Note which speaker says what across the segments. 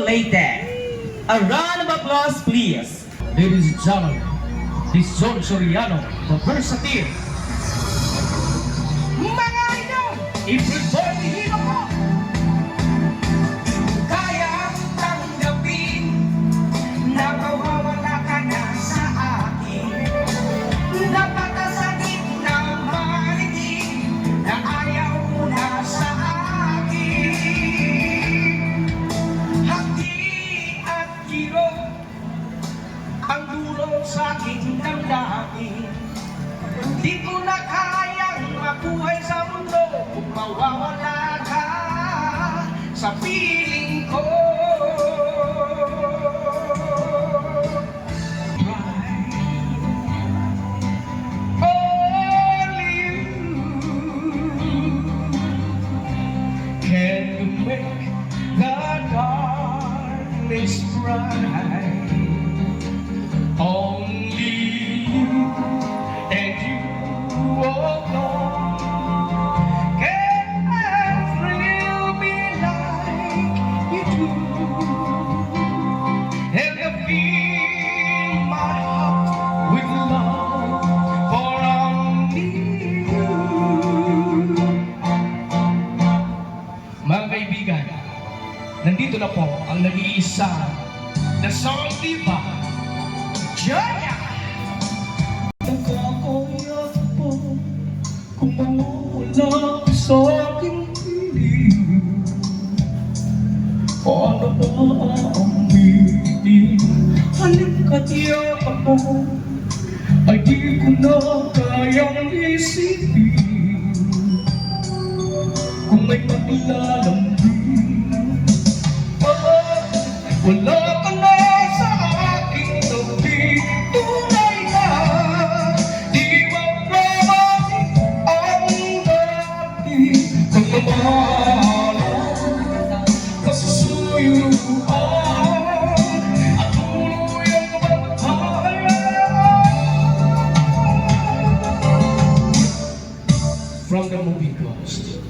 Speaker 1: Leyte. A round of applause, please.
Speaker 2: Ladies and gentlemen, this is John Soriano, the versatile.
Speaker 1: Mga idol, iprebordihin mo. Kaya tanggapin na mawawala ka na sa akin. Napakasakit na marinig na ayaw mo na sa akin. Hati at giro ang dulo sa aking damdamin. Di ko na kayang mabuhay sa mundo kung mawawala ka sa piling ko. Only you can make the darkness bright. Only you and you alone can thrill me like you do, and I fill my heart with love for only you. Mga kaibigan, nandito na po ang nag-iisa na song diva, Joya!
Speaker 2: Nagkakayak po kung mawawala sa aking piling. Paano ba aamitin? Halika't yakap mo ay di ko na kayang isipin. Kung may maglalambing, wala ka na sa aking tabi. Tunay na di mababalik ang dati pagmamahalan, kasusuyuan at tuluyang magtahalan. From the movie Ghost.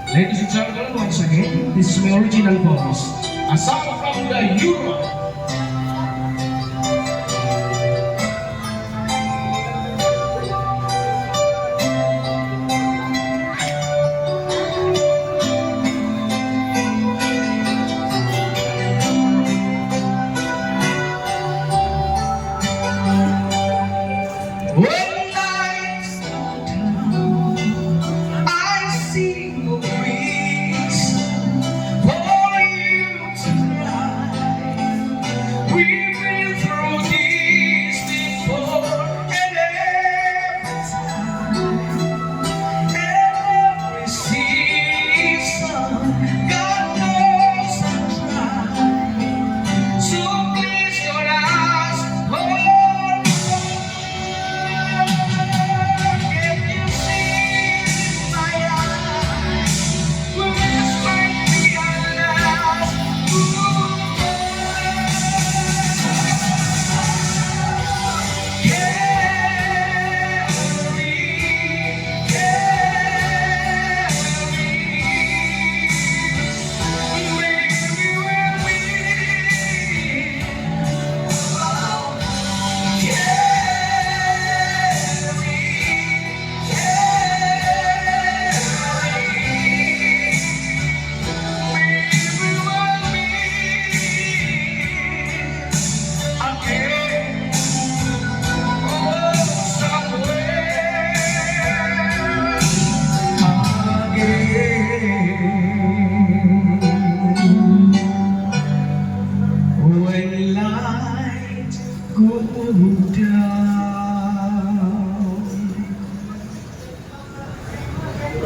Speaker 2: Ladies and gentlemen, once again, this is my original voice, a song from the Europe.